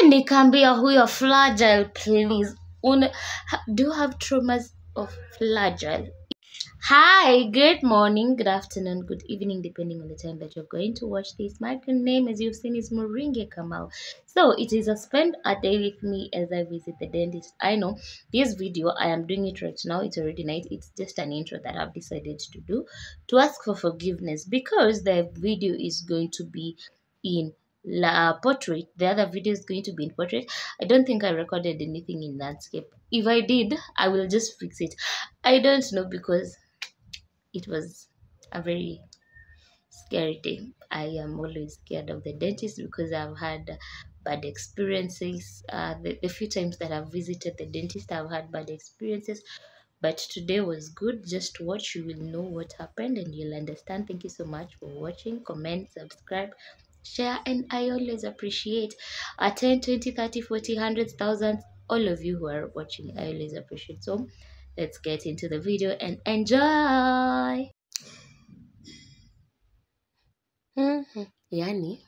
nikaambia huyo fragile, please. Do you have traumas of fragile? Hi, good morning, good afternoon, good evening, depending on the time that you're going to watch this. My name, as you've seen, is Moringe Kamau. So it is a spend a day with me as I visit the dentist. I know this video, I am doing it right now. It's already night. It's just an intro that I've decided to do to ask for forgiveness because the video is going to be in portrait. The other video is going to be in portrait. I don't think I recorded anything in landscape. If I did, I will just fix it. I don't know because it was a very scary day. I am always scared of the dentist because I've had bad experiences. The few times that I've visited the dentist, I've had bad experiences. But today was good. Just watch, you will know what happened and you'll understand. Thank you so much for watching. Comment, subscribe, share, and I always appreciate 10, 20, 30, 40, 100,000. All of you who are watching, I always appreciate. So let's get into the video and enjoy. Yani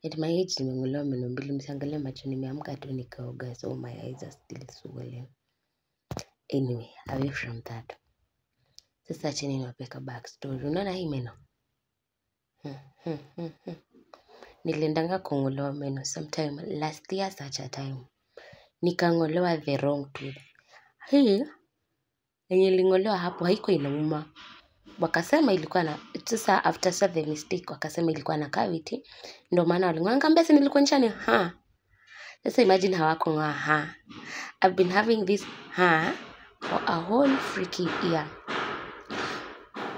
at my age nimeng'olewa meno mbili, msiangalie macho, nimeamka tu nikaoga, so my eyes are still swollen. Anyway, away from that, sasa chini niwapeka backstory. Unaona hii meno, niliendanga kung'olewa meno sometime last year, such a time nikang'olewa the wrong tooth. Hii yenye niling'olewa hapo haiko inauma, wakasema ilikuwa na, sasa after the mistake wakasema ilikuwa na cavity, ndio maana waling'oa. Nikamwambia si nilikuonyesha ni Sasa imagine hawakung'oa I've been having this for a whole freaking year.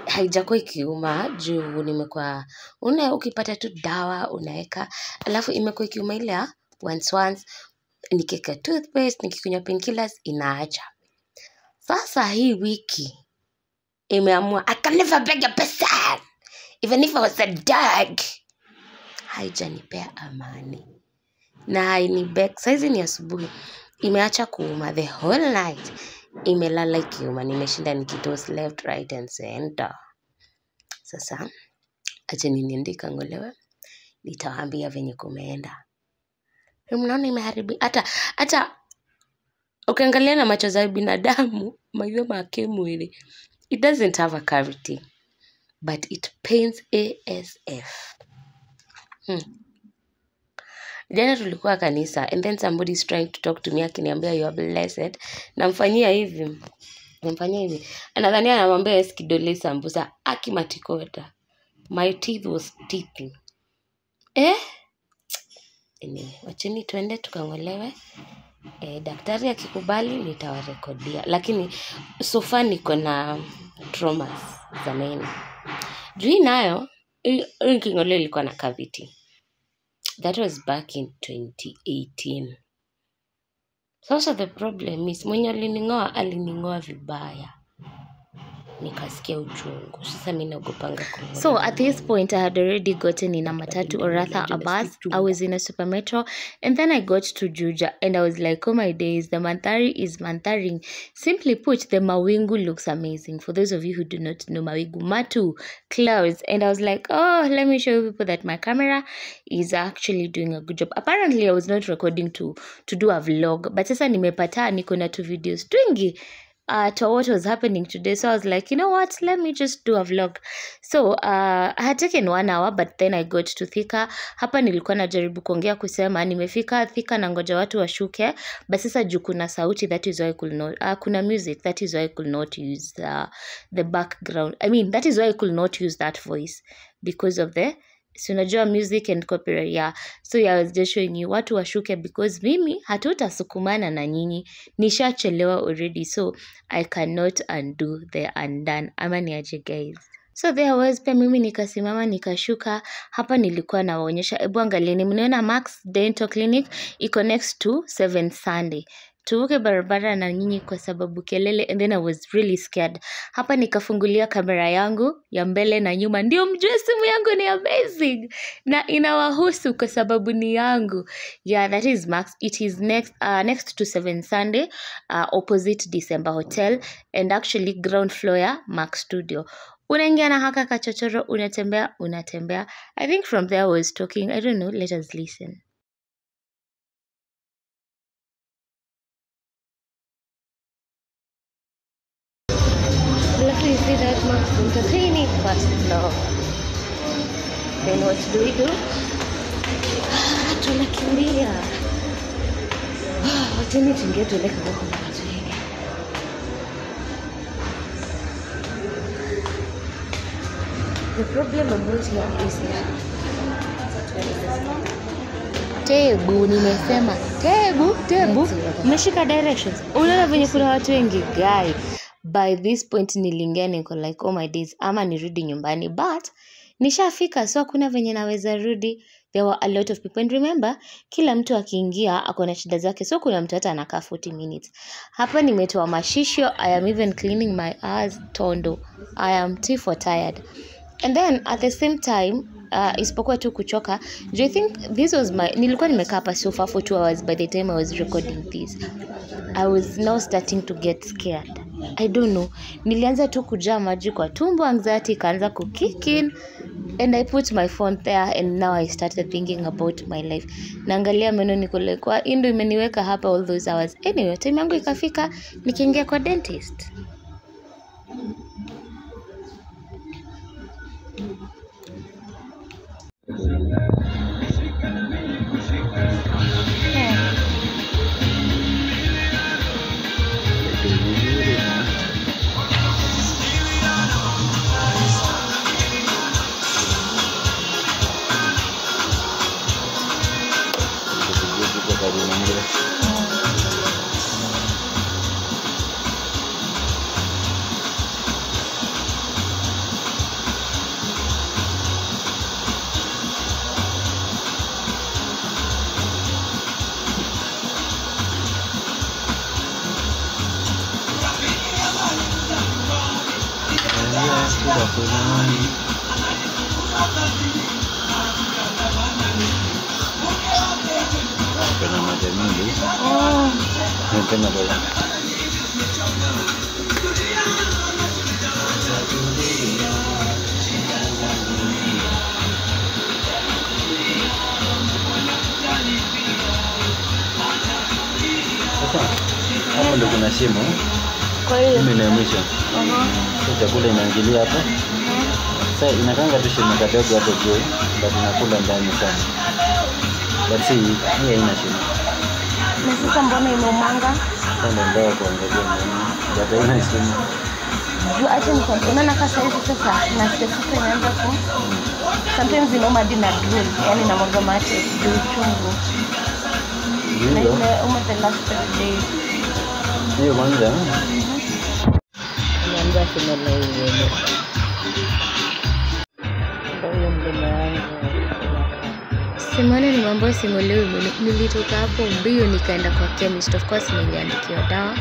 Haijakuwa ikiuma juu nimekuwa ukipata tu dawa unaweka, alafu imekuwa ikiuma ile once nikiweka toothpaste, nikikunywa painkillers inaacha. Sasa hii wiki imeamua I can never beg a person even if I was a dog. Haijanipea amani na hainibeg. Saizi ni asubuhi, imeacha kuuma the whole night, imelala ikiuma, nimeshinda nikitoss left right and center. Sasa acha niende kang'olewe, nitawaambia venye kumeenda. Mnaona imeharibi, hata ukiangalia na macho za binadamu, mayo make mwili, it doesn't have a cavity but it pains ASF. Jana tulikuwa kanisa and then somebody is trying to talk to me akiniambia you are blessed. Namfanyia hivi. Anadhania anamwambia yes kidole sambusa akimatikota. My teeth was teething. Anyway, wacheni tuende tukang'olewe. Daktari akikubali nitawarekodia. Lakini so far niko na traumas za meno. Juu nayo king'olewa ilikuwa na cavity. That was back in 2018. So the problem is mwenye alining'oa vibaya, nikasikia uchungu. Sasa mimi naogopanga kung'oa. So at this point I had already gotten in a matatu, or rather a bus. I was in a super metro and then I got to Juja and I was like, oh my days, the mandhari is mandharing. Simply put, the mawingu looks amazing. For those of you who do not know mawingu, matu, clouds. And I was like, oh, let me show people that my camera is actually doing a good job. Apparently I was not recording to do a vlog, but sasa nimepata niko na 2 videos twingi to what was happening today. So I was like, you know what, let me just do a vlog. So I had taken 1 hour, but then I got to Thika. Hapa nilikuwa najaribu kuongea kusema nimefika Thika na ngoja watu washuke, but sasa juu kuna sauti, that is why I could not kuna music, that is why I could not use the background. I mean, that is why I could not use that voice because of the unajua music and copyright. Yeah, so I was just showing you watu washuke because mimi hatutasukumana na nyinyi, nishachelewa already, so I cannot undo the undone. Ama niaje guys. So there was pia mimi nikasimama nikashuka. Hapa nilikuwa nawaonyesha, ebu angalieni, mnaona Max Dental Clinic iko next to 7th Sunday. Tuvuke barabara na nyinyi kwa sababu kelele, and then I was really scared. Hapa nikafungulia kamera yangu ya mbele na nyuma, ndio mjue simu yangu ni amazing na inawahusu kwa sababu ni yangu. Yeah, that is Max. It is next to 7th Sunday, opposite December Hotel, and actually ground floor ya Max Studio. Unaingia na haka kachochoro, unatembea. I think from there I was talking, I don't know, let us listen. see that most entertaining first floor. Then what do? Tunakimbia. Wacheni tuingie tuende kama kuna watu wengi. The problem about here is Tebu, nimesema Tebu. Umeshika directions. Unaona venye kuna watu wengi guy. By this point nilingia niko like oh my days ama nirudi nyumbani, but nishafika, so kuna venye naweza rudi. There were a lot of people, and remember kila mtu akiingia ako na shida zake, so kuna mtu hata anakaa 40 minutes. Hapa nimetoa mashisho. I am even cleaning my ass tondo. I am too for tired. And then at the same time isipokuwa tu kuchoka. Do you think this was nilikuwa nimekaa hapa sofa for 2 hours by the time I was recording this. I was now starting to get scared. I don't know. Nilianza tu kujaa maji kwa tumbo, anxiety ikaanza kukick in, and I put my phone there, and now I started thinking about my life. Naangalia meno niko like kwa ndio imeniweka hapa all those hours. Anyway, time yangu ikafika nikiingia kwa dentist. Hapo ndio kuna shimo. Kwa hiyo mimi na mwisho. Chakula inaingilia hapo. Sasa inakanga tu shimo kadogo hapo juu, but inakula ndani sana. But see, hii haina shimo. Na sasa mbona imeumanga? Sasa ndio kuangalia nini. But haina shimo. Juu acha unaona kasa hizi sasa na sasa inaanza ku sometimes inauma dina drill, yani na mwaga mate juu chungu. Na ile the last day. Hiyo kwanza. Niambia simela hiyo. Ndio mdomo wangu. Simone ni mambo simuliwi. Nilitoka hapo mbio nikaenda kwa chemist, of course niliandikiwa dawa.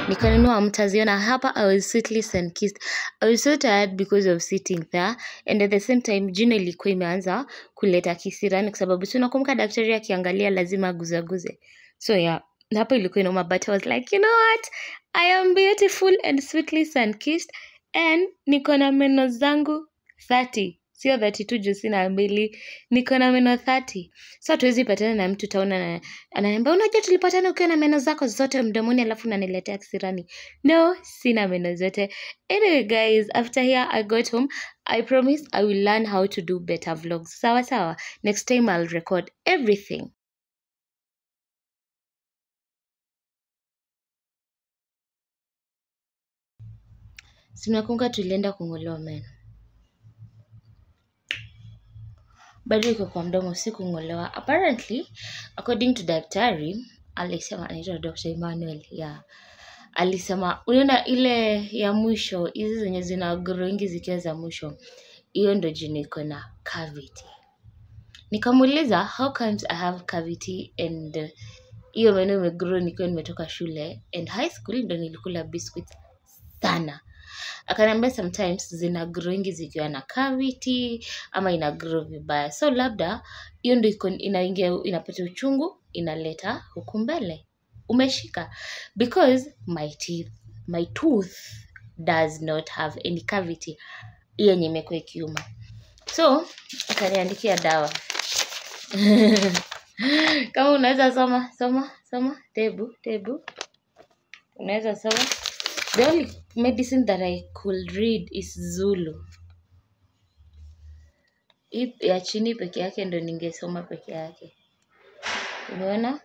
Nikanunua, mtaziona hapa. I was sweetly and kissed. I was so tired because of sitting there, and at the same time jino ilikuwa imeanza kuleta kisirani kwa sababu tunakumbuka daktari akiangalia lazima aguzaguze. So yeah, hapo ilikuwa inauma, but I was like, you know what? I am beautiful and sweetly and kissed, and niko na meno zangu 30. Sio 32 juu sina mbili, niko na meno 30. So tuwezi patana na mtu taona na ananiambia unajua tulipatana ukiwa na meno zako zote mdomoni alafu unaniletea kisirani. No, sina meno zote. Anyway guys, after here I got home. I promise I will learn how to do better vlogs. Sawa sawa. Next time I'll record everything. Sinakumbuka tulienda kungolewa meno. Bado iko kwa mdomo, si kungolewa. Apparently, according to daktari, alisema anaitwa Dr. Emmanuel, yeah. Alisema unaona ile ya mwisho, hizi zenye zina growing zikiwa za mwisho, hiyo ndio jino iko na cavity. Nikamuuliza how comes I have cavity and hiyo meno imegrow nikiwa nimetoka shule and high school ndio nilikula biscuits sana. Akaniambia sometimes zina growing zikiwa na cavity ama ina grow vibaya. So labda hiyo ndio inaingia inapata uchungu inaleta huku mbele. Umeshika? Because my tooth does not have any cavity. Yenye imekuwa ikiuma. So akaniandikia dawa. Kama unaweza soma. Tebu. Unaweza soma? The only medicine that I could read is Zulu. Hii ya chini peke yake ndo ningesoma peke yake. Umeona?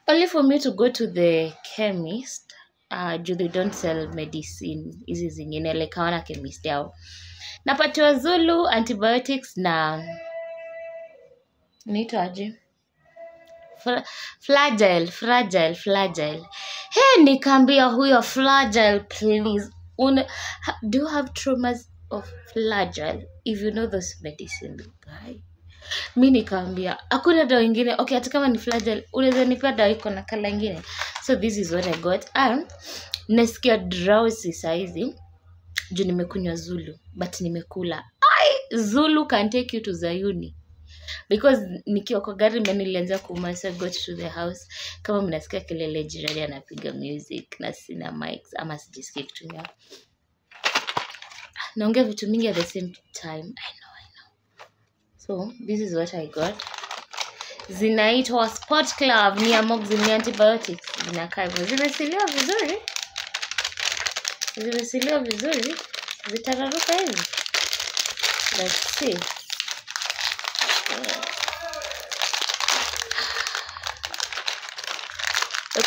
Only for me to go to the chemist, they don't sell medicine hizi zingine, like hawana chemist yao. Napatiwa Zulu, antibiotics na inaitwaje? Fragile. Hey, nikaambia huyo Fragile, please. Do you have traumas of Fragile? If you know those medicine, guy. Mi nikaambia hakuna dawa ingine. Okay, hata kama ni Fragile, unaweza nipea dawa iko na kala ingine. So this is what I got. Nasikia drowsy saizi juu nimekunywa Zulu, but nimekula. Zulu can take you to Zayuni. Because nikiwa kwa gari mimi nilianza kuuma, so I got to the house. Kama mnasikia kelele jirani anapiga music na sina mics ama sijisikii kutumia. Naongea vitu mingi at the same time. I know. So this is what I got. Zinaitwa Sport Club, ni amoxicillin, ni antibiotics. Zinakaa hivyo. Zimesiliwa vizuri. Zitararuka hivi. Let's see.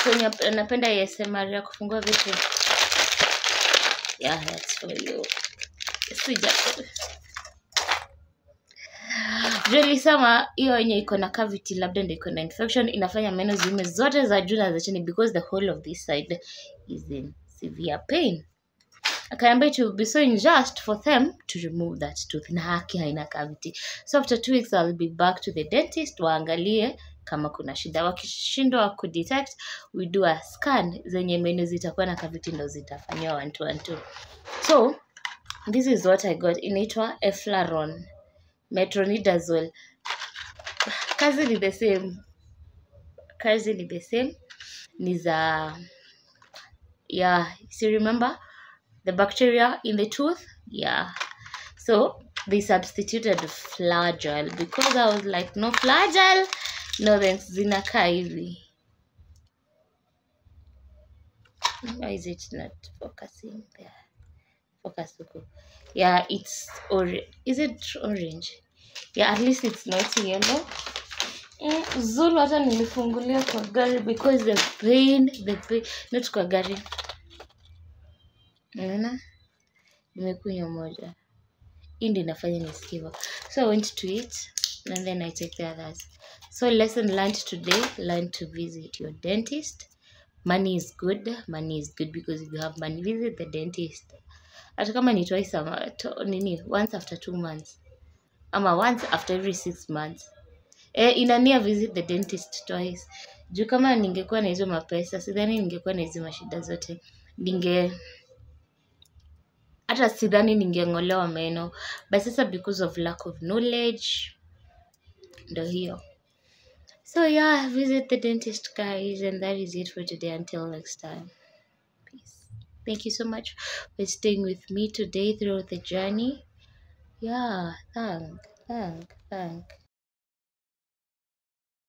Kwenye napenda ASMR ya kufungua vitu. Yeah, that's for you. Sija. Really sama hiyo yenye iko na cavity labda ndio iko na infection, inafanya meno ziume zote za juu na za chini because the whole of this side is in severe pain. Akaambia it will be so unjust for them to remove that tooth na haki haina cavity. So after 2 weeks I'll be back to the dentist waangalie kama kuna shida. Wakishindwa kudetect, we do a scan zenye meno zitakuwa na cavity ndo zitafanywa 1-2. So this is what I got. Inaitwa Eflaron, metronidazole. Kazi ni the same. Ni za so remember the bacteria in the tooth? Yeah. So they substituted Flagyl because I was like, no Flagyl, no thanks. Zinakaa hivi. Why is it not focusing there? Focus huko. Yeah, it's orange. Is it orange? Yeah, at least it's not yellow. Zulu hata nilifungulia kwa gari because the pain, not kwa gari. Unaona? Nimekunywa moja. Hii ndio inafanya nisikiva. So I went to eat and then I take the others. So lesson learned today, learn to visit your dentist. Money is good because if you have money, visit the dentist. Hata kama ni twice once after 2 months. Ama once after every 6 months. Inania visit the dentist twice. Juu kama ningekuwa na hizo mapesa, sidhani ningekuwa na hizo mashida zote. Hata sidhani ningengolewa meno. But sasa because of lack of knowledge, ndo hiyo. So yeah, visit the dentist, guys. And that is it for today. Until next time. Peace. Thank you so much for staying with me today throughout the journey. Yeah, thank.